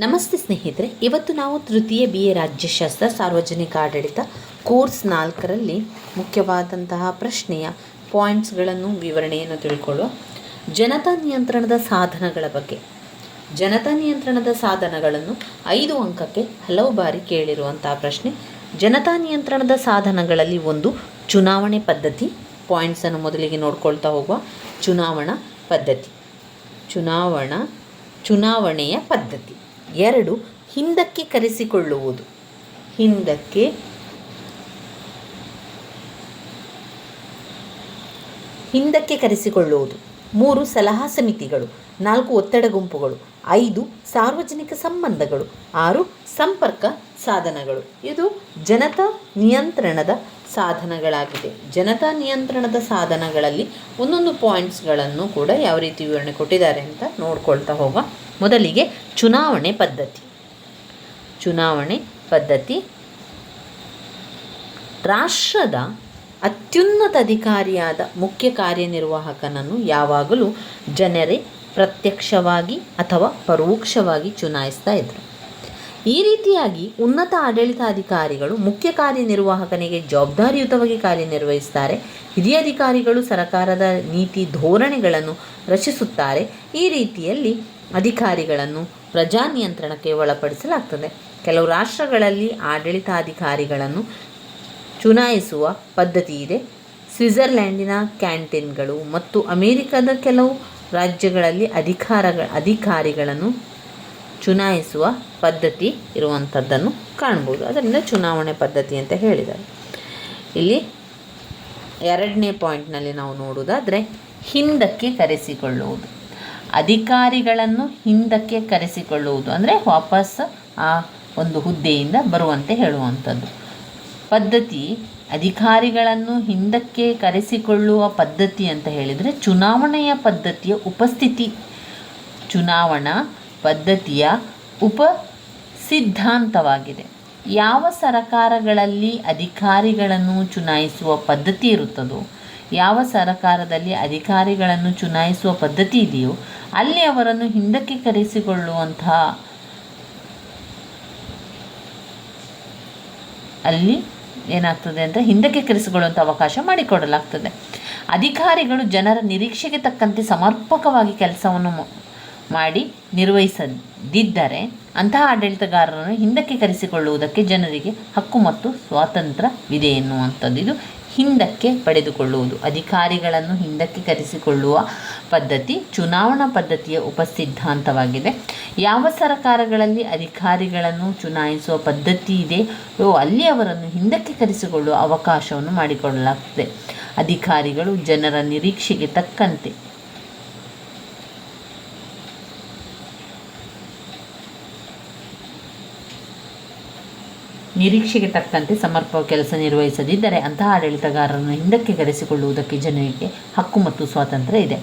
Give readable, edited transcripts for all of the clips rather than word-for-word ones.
ನಮಸ್ತೆ ಸ್ನೇಹಿತರೆ, ಇವತ್ತು ನಾವು ತೃತೀಯ BA ರಾಜ್ಯಶಾಸ್ತ್ರ ಸಾರ್ವಜನಿಕ ಆಡಳಿತ ಕೋರ್ಸ್ 4ರಲ್ಲಿ ಮುಖ್ಯವಾದಂತಹ ಪ್ರಶ್ನೆಯ ಪಾಯಿಂಟ್ಸ್ಗಳನ್ನು ವಿವರಣೆಯನ್ನು ತಿಳ್ಕೊಳ್ಳುವ. ಜನತಾ ನಿಯಂತ್ರಣದ ಸಾಧನಗಳ ಬಗ್ಗೆ. ಜನತಾ ನಿಯಂತ್ರಣದ ಸಾಧನಗಳನ್ನು 5 ಅಂಕಕ್ಕೆ ಹಲವು ಬಾರಿ ಕೇಳಿರುವಂತಹ ಪ್ರಶ್ನೆ. ಜನತಾ ನಿಯಂತ್ರಣದ ಸಾಧನಗಳಲ್ಲಿ ಒಂದು ಚುನಾವಣೆ ಪದ್ಧತಿ. ಪಾಯಿಂಟ್ಸನ್ನು ಮೊದಲಿಗೆ ನೋಡ್ಕೊಳ್ತಾ ಹೋಗುವ. ಚುನಾವಣೆಯ ಪದ್ಧತಿ. 2, ಹಿಂದಕ್ಕೆ ಕರೆಸಿಕೊಳ್ಳುವುದು. 3, ಸಲಹಾ ಸಮಿತಿಗಳು. 4, ಒತ್ತಡ ಗುಂಪುಗಳು. 5, ಸಾರ್ವಜನಿಕ ಸಂಬಂಧಗಳು. 6, ಸಂಪರ್ಕ ಸಾಧನಗಳು. ಇದು ಜನತಾ ನಿಯಂತ್ರಣದ ಸಾಧನಗಳಾಗಿದೆ. ಜನತಾ ನಿಯಂತ್ರಣದ ಸಾಧನಗಳಲ್ಲಿ ಒಂದೊಂದು ಪಾಯಿಂಟ್ಸ್ಗಳನ್ನು ಕೂಡ ಯಾವ ರೀತಿ ವಿವರಣೆ ಕೊಟ್ಟಿದ್ದಾರೆ ಅಂತ ನೋಡ್ಕೊಳ್ತಾ ಹೋಗುವ. ಮೊದಲಿಗೆ ಚುನಾವಣೆ ಪದ್ಧತಿ. ರಾಷ್ಟ್ರದ ಅತ್ಯುನ್ನತ ಅಧಿಕಾರಿಯಾದ ಮುಖ್ಯ ಕಾರ್ಯನಿರ್ವಾಹಕನನ್ನು ಯಾವಾಗಲೂ ಜನರೇ ಪ್ರತ್ಯಕ್ಷವಾಗಿ ಅಥವಾ ಪರೋಕ್ಷವಾಗಿ ಚುನಾಯಿಸ್ತಾ ಇದ್ದರು. ಈ ರೀತಿಯಾಗಿ ಉನ್ನತ ಆಡಳಿತಾಧಿಕಾರಿಗಳು ಮುಖ್ಯ ಕಾರ್ಯನಿರ್ವಾಹಕನಿಗೆ ಜವಾಬ್ದಾರಿಯುತವಾಗಿ ಕಾರ್ಯನಿರ್ವಹಿಸುತ್ತಾರೆ. ಹಿರಿಯ ಅಧಿಕಾರಿಗಳು ಸರ್ಕಾರದ ನೀತಿ ಧೋರಣೆಗಳನ್ನು ರಚಿಸುತ್ತಾರೆ. ಈ ರೀತಿಯಲ್ಲಿ ಅಧಿಕಾರಿಗಳನ್ನು ಪ್ರಜಾನಿಯಂತ್ರಣಕ್ಕೆ ಒಳಪಡಿಸಲಾಗ್ತದೆ. ಕೆಲವು ರಾಷ್ಟ್ರಗಳಲ್ಲಿ ಆಡಳಿತಾಧಿಕಾರಿಗಳನ್ನು ಚುನಾಯಿಸುವ ಪದ್ಧತಿ ಇದೆ. ಸ್ವಿಟ್ಜರ್ಲ್ಯಾಂಡಿನ ಕ್ಯಾಂಟನ್ಗಳು ಮತ್ತು ಅಮೆರಿಕದ ಕೆಲವು ರಾಜ್ಯಗಳಲ್ಲಿ ಅಧಿಕಾರಿಗಳನ್ನು ಚುನಾಯಿಸುವ ಪದ್ಧತಿ ಇರುವಂಥದ್ದನ್ನು ಕಾಣ್ಬೋದು. ಅದರಿಂದ ಚುನಾವಣೆ ಪದ್ಧತಿ ಅಂತ ಹೇಳಿದ್ದಾರೆ. ಇಲ್ಲಿ 2ನೇ ಪಾಯಿಂಟ್ನಲ್ಲಿ ನಾವು ನೋಡುವುದಾದರೆ ಹಿಂದಕ್ಕೆ ಕರೆಸಿಕೊಳ್ಳುವುದು. ಅಧಿಕಾರಿಗಳನ್ನು ಹಿಂದಕ್ಕೆ ಕರೆಸಿಕೊಳ್ಳುವುದು ಅಂದರೆ ವಾಪಸ್ ಆ ಒಂದು ಹುದ್ದೆಯಿಂದ ಬರುವಂತೆ ಹೇಳುವಂಥದ್ದು. ಪದ್ಧತಿ ಅಧಿಕಾರಿಗಳನ್ನು ಹಿಂದಕ್ಕೆ ಕರೆಸಿಕೊಳ್ಳುವ ಪದ್ಧತಿ ಅಂತ ಹೇಳಿದರೆ ಚುನಾವಣೆಯ ಪದ್ಧತಿಯ ಉಪಸಿದ್ಧಾಂತವಾಗಿದೆ. ಯಾವ ಸರಕಾರಗಳಲ್ಲಿ ಅಧಿಕಾರಿಗಳನ್ನು ಚುನಾಯಿಸುವ ಪದ್ಧತಿ ಇರುತ್ತದೋ, ಯಾವ ಸರಕಾರದಲ್ಲಿ ಅಧಿಕಾರಿಗಳನ್ನು ಚುನಾಯಿಸುವ ಪದ್ಧತಿ ಇದೆಯೋ ಅಲ್ಲಿ ಅವರನ್ನು ಹಿಂದಕ್ಕೆ ಕರೆಸಿಕೊಳ್ಳುವಂತಹ ಅಲ್ಲಿ ಏನಾಗ್ತದೆ ಅಂದರೆ ಹಿಂದಕ್ಕೆ ಕರೆಸಿಕೊಳ್ಳುವಂಥ ಅವಕಾಶ ಮಾಡಿಕೊಡಲಾಗ್ತದೆ. ಅಧಿಕಾರಿಗಳು ಜನರ ನಿರೀಕ್ಷೆಗೆ ತಕ್ಕಂತೆ ಸಮರ್ಪಕವಾಗಿ ಕೆಲಸವನ್ನು ಮಾಡಿ ನಿರ್ವಹಿಸದಿದ್ದರೆ ಅಂತಹ ಆಡಳಿತಗಾರರನ್ನು ಹಿಂದಕ್ಕೆ ಕರೆಸಿಕೊಳ್ಳುವುದಕ್ಕೆ ಜನರಿಗೆ ಹಕ್ಕು ಮತ್ತು ಸ್ವಾತಂತ್ರ್ಯವಿದೆ ಎನ್ನುವಂಥದ್ದು. ಇದು ಹಿಂದಕ್ಕೆ ಪಡೆದುಕೊಳ್ಳುವುದು. ಅಧಿಕಾರಿಗಳನ್ನು ಹಿಂದಕ್ಕೆ ಕರೆಸಿಕೊಳ್ಳುವ ಪದ್ಧತಿ ಚುನಾವಣಾ ಪದ್ಧತಿಯ ಉಪಸಿದ್ಧಾಂತವಾಗಿದೆ. ಯಾವ ಸರ್ಕಾರಗಳಲ್ಲಿ ಅಧಿಕಾರಿಗಳನ್ನು ಚುನಾಯಿಸುವ ಪದ್ಧತಿ ಇದೆಯೋ ಅಲ್ಲಿ ಅವರನ್ನು ಹಿಂದಕ್ಕೆ ಕರೆಸಿಕೊಳ್ಳುವ ಅವಕಾಶವನ್ನು ಮಾಡಿಕೊಡಲಾಗ್ತದೆ. ಅಧಿಕಾರಿಗಳು ಜನರ ನಿರೀಕ್ಷೆಗೆ ತಕ್ಕಂತೆ ಸಮರ್ಪಕ ಕೆಲಸ ನಿರ್ವಹಿಸದಿದ್ದರೆ ಅಂತಹ ಆಡಳಿತಗಾರರನ್ನು ಹಿಂದಕ್ಕೆ ಕರೆಸಿಕೊಳ್ಳುವುದಕ್ಕೆ ಜನರಿಗೆ ಹಕ್ಕು ಮತ್ತು ಸ್ವಾತಂತ್ರ್ಯ ಇದೆ.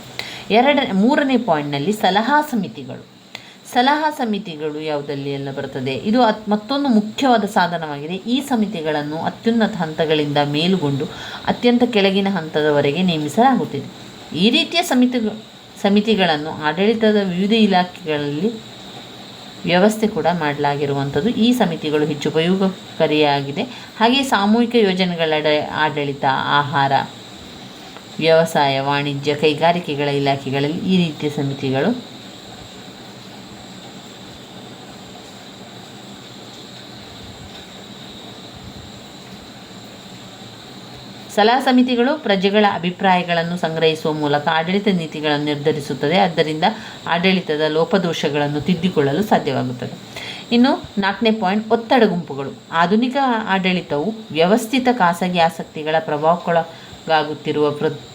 3ನೇ ಪಾಯಿಂಟ್ನಲ್ಲಿ ಸಲಹಾ ಸಮಿತಿಗಳು ಯಾವುದಲ್ಲಿ ಎಲ್ಲ ಬರ್ತದೆ. ಇದು ಮತ್ತೊಂದು ಮುಖ್ಯವಾದ ಸಾಧನವಾಗಿದೆ. ಈ ಸಮಿತಿಗಳನ್ನು ಅತ್ಯುನ್ನತ ಹಂತಗಳಿಂದ ಮೇಲುಗೊಂಡು ಅತ್ಯಂತ ಕೆಳಗಿನ ಹಂತದವರೆಗೆ ನೇಮಿಸಲಾಗುತ್ತಿದೆ. ಈ ರೀತಿಯ ಸಮಿತಿಗಳನ್ನು ಆಡಳಿತದ ವಿವಿಧ ಇಲಾಖೆಗಳಲ್ಲಿ ವ್ಯವಸ್ಥೆ ಕೂಡ ಮಾಡಲಾಗಿರುವಂಥದ್ದು. ಈ ಸಮಿತಿಗಳು ಹೆಚ್ಚು ಉಪಯೋಗಕಾರಿಯಾಗಿದೆ. ಹಾಗೆ ಸಾಮೂಹಿಕ ಯೋಜನೆಗಳ ಆಡಳಿತ, ಆಹಾರ, ವ್ಯವಸಾಯ, ವಾಣಿಜ್ಯ, ಕೈಗಾರಿಕೆಗಳ ಇಲಾಖೆಗಳಲ್ಲಿ ಈ ರೀತಿಯ ಸಮಿತಿಗಳು ಸಲಹಾ ಸಮಿತಿಗಳು ಪ್ರಜೆಗಳ ಅಭಿಪ್ರಾಯಗಳನ್ನು ಸಂಗ್ರಹಿಸುವ ಮೂಲಕ ಆಡಳಿತ ನೀತಿಗಳನ್ನು ನಿರ್ಧರಿಸುತ್ತದೆ. ಆದ್ದರಿಂದ ಆಡಳಿತದ ಲೋಪದೋಷಗಳನ್ನು ತಿದ್ದಿಕೊಳ್ಳಲು ಸಾಧ್ಯವಾಗುತ್ತದೆ. ಇನ್ನು 4ನೇ ಪಾಯಿಂಟ್, ಒತ್ತಡ ಗುಂಪುಗಳು. ಆಧುನಿಕ ಆಡಳಿತವು ವ್ಯವಸ್ಥಿತ ಖಾಸಗಿ ಆಸಕ್ತಿಗಳ ಪ್ರಭಾವಕ್ಕೊಳಗಾಗುತ್ತಿರುವ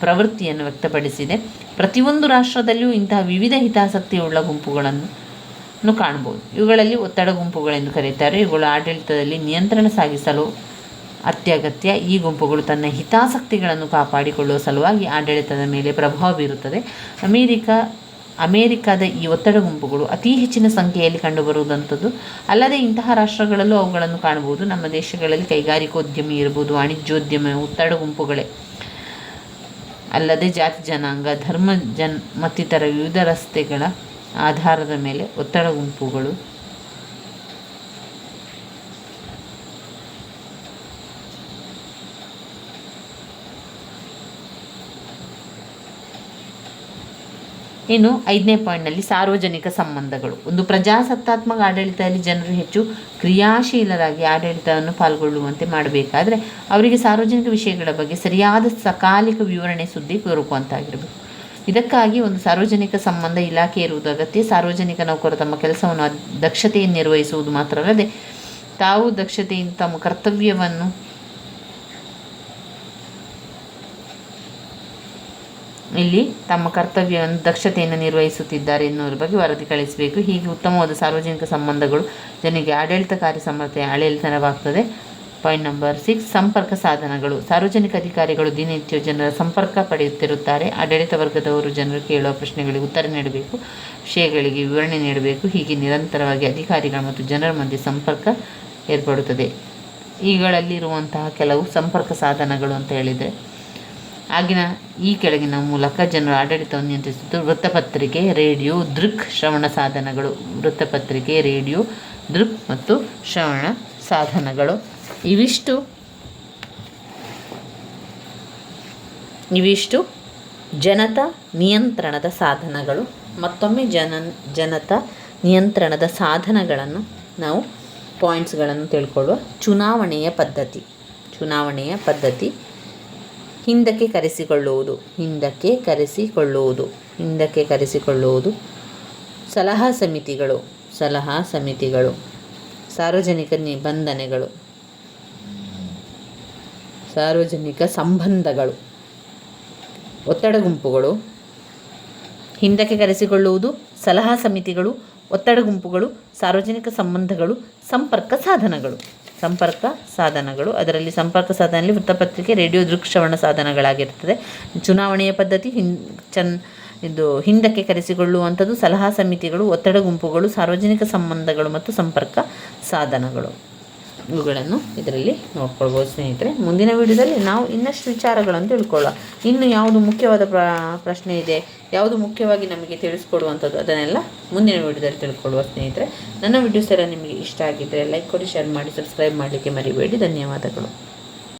ಪ್ರವೃತ್ತಿಯನ್ನು ವ್ಯಕ್ತಪಡಿಸಿದೆ. ಪ್ರತಿಯೊಂದು ರಾಷ್ಟ್ರದಲ್ಲಿಯೂ ಇಂತಹ ವಿವಿಧ ಹಿತಾಸಕ್ತಿಯುಳ್ಳ ಗುಂಪುಗಳನ್ನು ಕಾಣಬಹುದು. ಇವುಗಳಲ್ಲಿ ಒತ್ತಡ ಗುಂಪುಗಳೆಂದು ಕರೆಯುತ್ತಾರೆ. ಇವುಗಳು ಆಡಳಿತದಲ್ಲಿ ನಿಯಂತ್ರಣ ಸಾಗಿಸಲು ಅತ್ಯಗತ್ಯ. ಈ ಗುಂಪುಗಳು ತನ್ನ ಹಿತಾಸಕ್ತಿಗಳನ್ನು ಕಾಪಾಡಿಕೊಳ್ಳುವ ಸಲುವಾಗಿ ಆಡಳಿತದ ಮೇಲೆ ಪ್ರಭಾವ ಬೀರುತ್ತದೆ. ಅಮೆರಿಕದ ಈ ಒತ್ತಡ ಗುಂಪುಗಳು ಅತಿ ಹೆಚ್ಚಿನ ಸಂಖ್ಯೆಯಲ್ಲಿ ಕಂಡುಬರುವುದಂಥದ್ದು. ಅಲ್ಲದೆ ಇಂತಹ ರಾಷ್ಟ್ರಗಳಲ್ಲೂ ಅವುಗಳನ್ನು ಕಾಣಬಹುದು. ನಮ್ಮ ದೇಶಗಳಲ್ಲಿ ಕೈಗಾರಿಕೋದ್ಯಮಿ ಇರ್ಬೋದು, ವಾಣಿಜ್ಯೋದ್ಯಮ ಒತ್ತಡ ಗುಂಪುಗಳೇ. ಅಲ್ಲದೆ ಜಾತಿ, ಜನಾಂಗ, ಧರ್ಮ ಮತ್ತಿತರ ವಿವಿಧ ರಸ್ತೆಗಳ ಆಧಾರದ ಮೇಲೆ ಒತ್ತಡ ಗುಂಪುಗಳು ಇನ್ನು 5ನೇ ಪಾಯಿಂಟ್ನಲ್ಲಿ ಸಾರ್ವಜನಿಕ ಸಂಬಂಧಗಳು. ಒಂದು ಪ್ರಜಾಸತ್ತಾತ್ಮಕ ಆಡಳಿತದಲ್ಲಿ ಜನರು ಹೆಚ್ಚು ಕ್ರಿಯಾಶೀಲರಾಗಿ ಆಡಳಿತವನ್ನು ಪಾಲ್ಗೊಳ್ಳುವಂತೆ ಮಾಡಬೇಕಾದ್ರೆ ಅವರಿಗೆ ಸಾರ್ವಜನಿಕ ವಿಷಯಗಳ ಬಗ್ಗೆ ಸರಿಯಾದ ಸಕಾಲಿಕ ವಿವರಣೆ ಸುದ್ದಿ ದೊರಕುವಂತಾಗಿರಬೇಕು. ಇದಕ್ಕಾಗಿ ಒಂದು ಸಾರ್ವಜನಿಕ ಸಂಬಂಧ ಇಲಾಖೆ ಇರುವುದು ಅಗತ್ಯ. ಸಾರ್ವಜನಿಕ ನೌಕರರು ತಮ್ಮ ಕೆಲಸವನ್ನು ದಕ್ಷತೆಯನ್ನು ನಿರ್ವಹಿಸುವುದು ಮಾತ್ರ ಅಲ್ಲದೆ ತಾವು ದಕ್ಷತೆಯಿಂದ ತಮ್ಮ ಕರ್ತವ್ಯವನ್ನು ದಕ್ಷತೆಯನ್ನು ನಿರ್ವಹಿಸುತ್ತಿದ್ದಾರೆ ಎನ್ನುವುದರ ಬಗ್ಗೆ ವರದಿ ಕಳಿಸಬೇಕು. ಹೀಗೆ ಉತ್ತಮವಾದ ಸಾರ್ವಜನಿಕ ಸಂಬಂಧಗಳು ಜನರಿಗೆ ಆಡಳಿತ ಕಾರ್ಯಸಾಮರ್ಥ್ಯ ಅಳೆಯಲಿತನವಾಗ್ತದೆ. ಪಾಯಿಂಟ್ ನಂಬರ್ 6, ಸಂಪರ್ಕ ಸಾಧನಗಳು. ಸಾರ್ವಜನಿಕ ಅಧಿಕಾರಿಗಳು ದಿನನಿತ್ಯ ಜನರ ಸಂಪರ್ಕ ಪಡೆಯುತ್ತಿರುತ್ತಾರೆ. ಆಡಳಿತ ವರ್ಗದವರು ಜನರು ಕೇಳುವ ಪ್ರಶ್ನೆಗಳಿಗೆ ಉತ್ತರ ನೀಡಬೇಕು, ವಿಷಯಗಳಿಗೆ ವಿವರಣೆ ನೀಡಬೇಕು. ಹೀಗೆ ನಿರಂತರವಾಗಿ ಅಧಿಕಾರಿಗಳು ಮತ್ತು ಜನರ ಮಧ್ಯೆ ಸಂಪರ್ಕ ಏರ್ಪಡುತ್ತದೆ. ಇವುಗಳಲ್ಲಿರುವಂತಹ ಕೆಲವು ಸಂಪರ್ಕ ಸಾಧನಗಳು ಅಂತ ಹೇಳಿದರೆ ಈ ಕೆಳಗಿನ ಮೂಲಕ ಜನರು ಆಡಳಿತವನ್ನು ನಿಯಂತ್ರಿಸುವುದು: ವೃತ್ತಪತ್ರಿಕೆ, ರೇಡಿಯೋ, ದೃಕ್ ಶ್ರವಣ ಸಾಧನಗಳು. ವೃತ್ತಪತ್ರಿಕೆ, ರೇಡಿಯೋ, ದೃಕ್ ಮತ್ತು ಶ್ರವಣ ಸಾಧನಗಳು ಇವಿಷ್ಟು ಜನತಾ ನಿಯಂತ್ರಣದ ಸಾಧನಗಳು. ಮತ್ತೊಮ್ಮೆ ಜನತಾ ನಿಯಂತ್ರಣದ ಸಾಧನಗಳನ್ನು ನಾವು ಪಾಯಿಂಟ್ಸ್ಗಳನ್ನು ತಿಳ್ಕೊಳ್ಳುವ. ಚುನಾವಣೆಯ ಪದ್ಧತಿ, ಹಿಂದಕ್ಕೆ ಕರೆಸಿಕೊಳ್ಳುವುದು, ಸಲಹಾ ಸಮಿತಿಗಳು, ಸಾರ್ವಜನಿಕ ನಿಬಂಧನೆಗಳು, ಸಾರ್ವಜನಿಕ ಸಂಬಂಧಗಳು, ಒತ್ತಡ ಗುಂಪುಗಳು, ಹಿಂದಕ್ಕೆ ಕರೆಸಿಕೊಳ್ಳುವುದು, ಸಲಹಾ ಸಮಿತಿಗಳು, ಒತ್ತಡ ಗುಂಪುಗಳು, ಸಾರ್ವಜನಿಕ ಸಂಬಂಧಗಳು, ಸಂಪರ್ಕ ಸಾಧನಗಳು. ಅದರಲ್ಲಿ ಸಂಪರ್ಕ ಸಾಧನದಲ್ಲಿ ವೃತ್ತಪತ್ರಿಕೆ, ರೇಡಿಯೋ, ದೃಕ್ ಶ್ರವಣ ಸಾಧನಗಳಾಗಿರ್ತದೆ. ಚುನಾವಣೆಯ ಪದ್ಧತಿ ಹಿಂದಕ್ಕೆ ಕರೆಸಿಕೊಳ್ಳುವಂಥದ್ದು, ಸಲಹಾ ಸಮಿತಿಗಳು, ಒತ್ತಡ ಗುಂಪುಗಳು, ಸಾರ್ವಜನಿಕ ಸಂಬಂಧಗಳು ಮತ್ತು ಸಂಪರ್ಕ ಸಾಧನಗಳು. ಇವುಗಳನ್ನು ಇದರಲ್ಲಿ ನೋಡ್ಕೊಳ್ಬೋದು ಸ್ನೇಹಿತರೆ. ಮುಂದಿನ ವಿಡಿಯೋದಲ್ಲಿ ನಾವು ಇನ್ನಷ್ಟು ವಿಚಾರಗಳನ್ನು ತಿಳ್ಕೊಳ್ಳೋಣ. ಇನ್ನು ಯಾವುದು ಮುಖ್ಯವಾದ ಪ್ರಶ್ನೆ ಇದೆ, ಯಾವುದು ಮುಖ್ಯವಾಗಿ ನಮಗೆ ತಿಳಿಸ್ಕೊಡುವಂಥದ್ದು, ಅದನ್ನೆಲ್ಲ ಮುಂದಿನ ವಿಡಿಯೋದಲ್ಲಿ ತಿಳ್ಕೊಳ್ಳುವ ಸ್ನೇಹಿತರೆ. ನನ್ನ ವಿಡಿಯೋಸ್ ಎಲ್ಲ ನಿಮಗೆ ಇಷ್ಟ ಆಗಿದ್ದರೆ ಲೈಕ್ ಕೊಡಿ, ಶೇರ್ ಮಾಡಿ, ಸಬ್ಸ್ಕ್ರೈಬ್ ಮಾಡಲಿಕ್ಕೆ ಮರಿಬೇಡಿ. ಧನ್ಯವಾದಗಳು.